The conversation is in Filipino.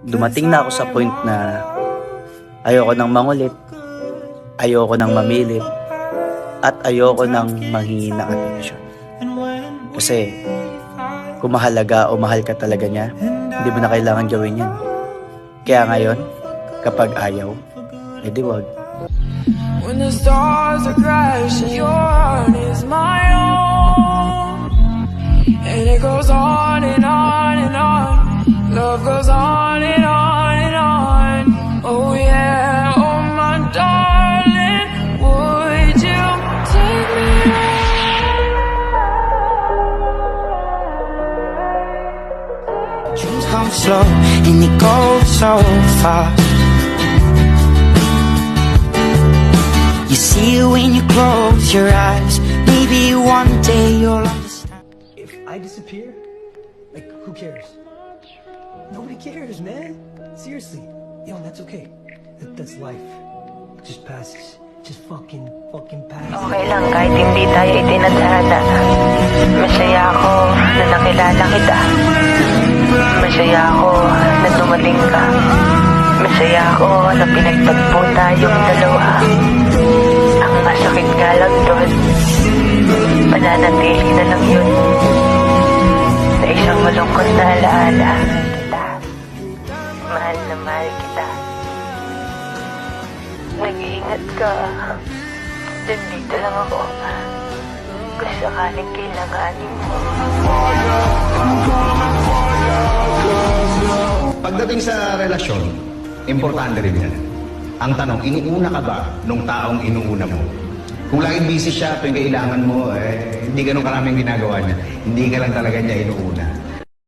dumating na ako sa point na ayoko nang mangulit, ayoko nang mamilit, at ayoko nang manghingi ng atensyon. Kasi kung mahalaga o mahal ka talaga niya, hindi mo na kailangan gawin yan. Kaya ngayon, kapag ayaw, edi wag. When the stars are crashing, your heart is my own. And it goes on and on and on. Love goes on and on and on. Oh yeah, oh my darling, would you take me home? Dreams come slow and they go so fast. You see it when you close your eyes. Maybe one day you'll understand. If I disappear, like, who cares? Nobody cares, man. Seriously. Yo, that's okay. That's life. It just passes. Just fucking passes. Okay lang kahit hindi tayo itinadhana. Masaya ako na nakilala kita. Masaya ako na dumating ka. Masaya ako na pinagtagpo tayong dalawa. Ang masakit nga lang doon, pananatili na lang yun sa isang malungkot na alaala. Mahal na mahal kita. Nag-iingat ka. Nandito lang ako kung sakaling kailanganin mo. Pagdating sa relasyon, importante rin yan. Ang tanong, inuuna ka ba nung taong inuuna mo? Kung laging busy siya tuwing kailangan mo, hindi ganun karaming ginagawa niya. Hindi ka lang talaga niya inuuna.